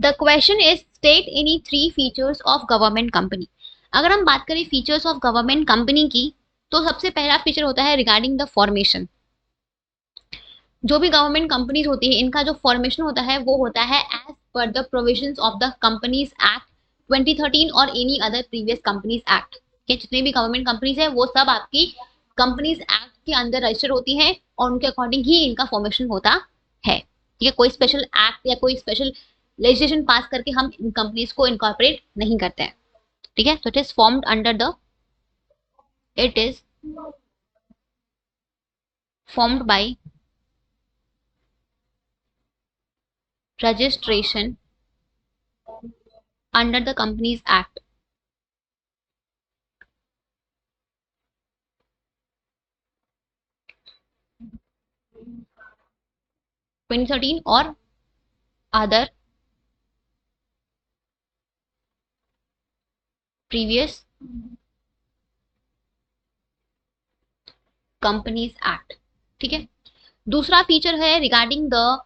The question is state any 3 features of government company. अगर हम बात करें फीचर्स ऑफ गवर्नमेंट कंपनी की, तो सबसे पहला फीचर होता है रिगार्डिंग द फॉर्मेशन। जो भी गवर्नमेंट कंपनीज होती है, इनका जो फॉर्मेशन होता है वो होता है as per the provisions of the companies act 2013 और any other previous companies act के। जितने भी गवर्नमेंट कंपनीज है वो सब आपकी कंपनीज एक्ट के अंदर रजिस्टर होती हैं और उनके अकॉर्डिंग ही इनका फॉर्मेशन होता है। ठीक है, कोई स्पेशल एक्ट या कोई स्पेशल लेजिस्लेशन पास करके हम इन कंपनीज को इनकॉर्पोरेट नहीं करते हैं। ठीक है, तो it is formed under the it is formed by registration under the Companies Act 2013 और other previous Companies Act। ठीक है, दूसरा फीचर है रिगार्डिंग द,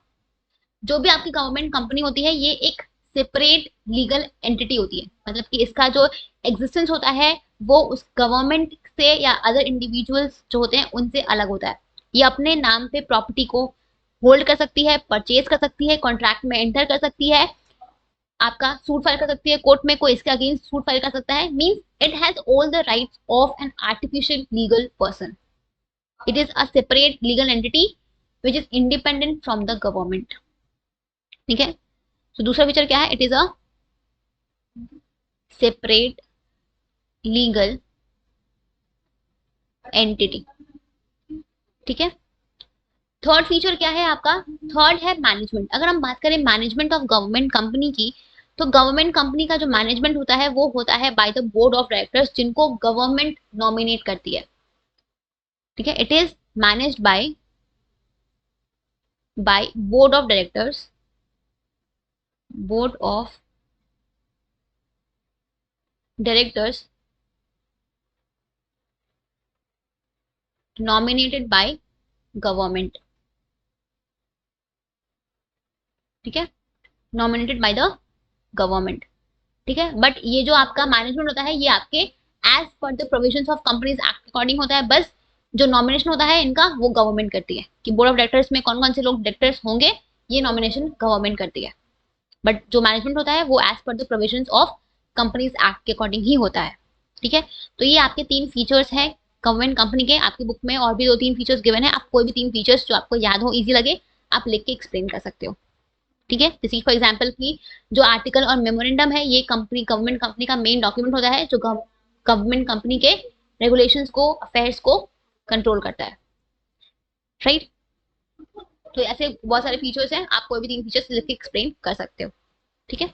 जो भी आपकी गवर्नमेंट कंपनी होती है ये एक सेपरेट लीगल एंटिटी होती है। मतलब कि इसका जो एग्जिस्टेंस होता है वो उस गवर्नमेंट से या अदर इंडिविजुअल्स जो होते हैं उनसे अलग होता है। ये अपने नाम पे प्रॉपर्टी को होल्ड कर सकती है, परचेज कर सकती है, कॉन्ट्रैक्ट में एंटर कर सकती है, आपका सूट फाइल कर सकती है कोर्ट में, कोई इसके अगेंस्ट सूट फाइल कर सकता है। Means it has all the rights of an artificial legal person. It is a separate legal entity which is independent from the government. ठीक है, तो दूसरा फीचर क्या है? It is a separate legal entity. ठीक है, थर्ड फीचर क्या है आपका? थर्ड है मैनेजमेंट। अगर हम बात करें मैनेजमेंट ऑफ गवर्नमेंट कंपनी की, तो गवर्नमेंट कंपनी का जो मैनेजमेंट होता है वो होता है by the board of directors, जिनको गवर्नमेंट नॉमिनेट करती है। ठीक है, it is managed by board of directors, board of directors nominated by government. ठीक है, नॉमिनेटेड बाय द गवर्नमेंट। ठीक है, बट ये जो आपका मैनेजमेंट होता है ये आपके as per the provisions of companies act according होता है। बस जो नॉमिनेशन होता है इनका वो गवर्नमेंट करती है कि बोर्ड ऑफ डायरेक्टर्स में कौन कौन से लोग डायरेक्टर्स होंगे, ये नॉमिनेशन गवर्नमेंट करती है। बट जो मैनेजमेंट होता है वो as per the provisions of companies act के अकॉर्डिंग ही होता है। ठीक है, तो ये आपके 3 फीचर्स हैं गवर्नमेंट कंपनी के। आपकी बुक में और भी 2-3 फीचर्स गिवन है, आप कोई भी 3 फीचर्स जो आपको याद हो, इजी लगे, आप लिख के एक्सप्लेन कर सकते हो। ठीक है, जैसे फॉर एग्जाम्पल की जो आर्टिकल और मेमोरेंडम है ये कंपनी गवर्नमेंट कंपनी का मेन डॉक्यूमेंट होता है जो गवर्नमेंट कंपनी के रेगुलेशंस को, अफेयर्स को कंट्रोल करता है। राइट, तो ऐसे बहुत सारे फीचर्स हैं, आप कोई भी 3 फीचर्स लिख के एक्सप्लेन कर सकते हो। ठीक है।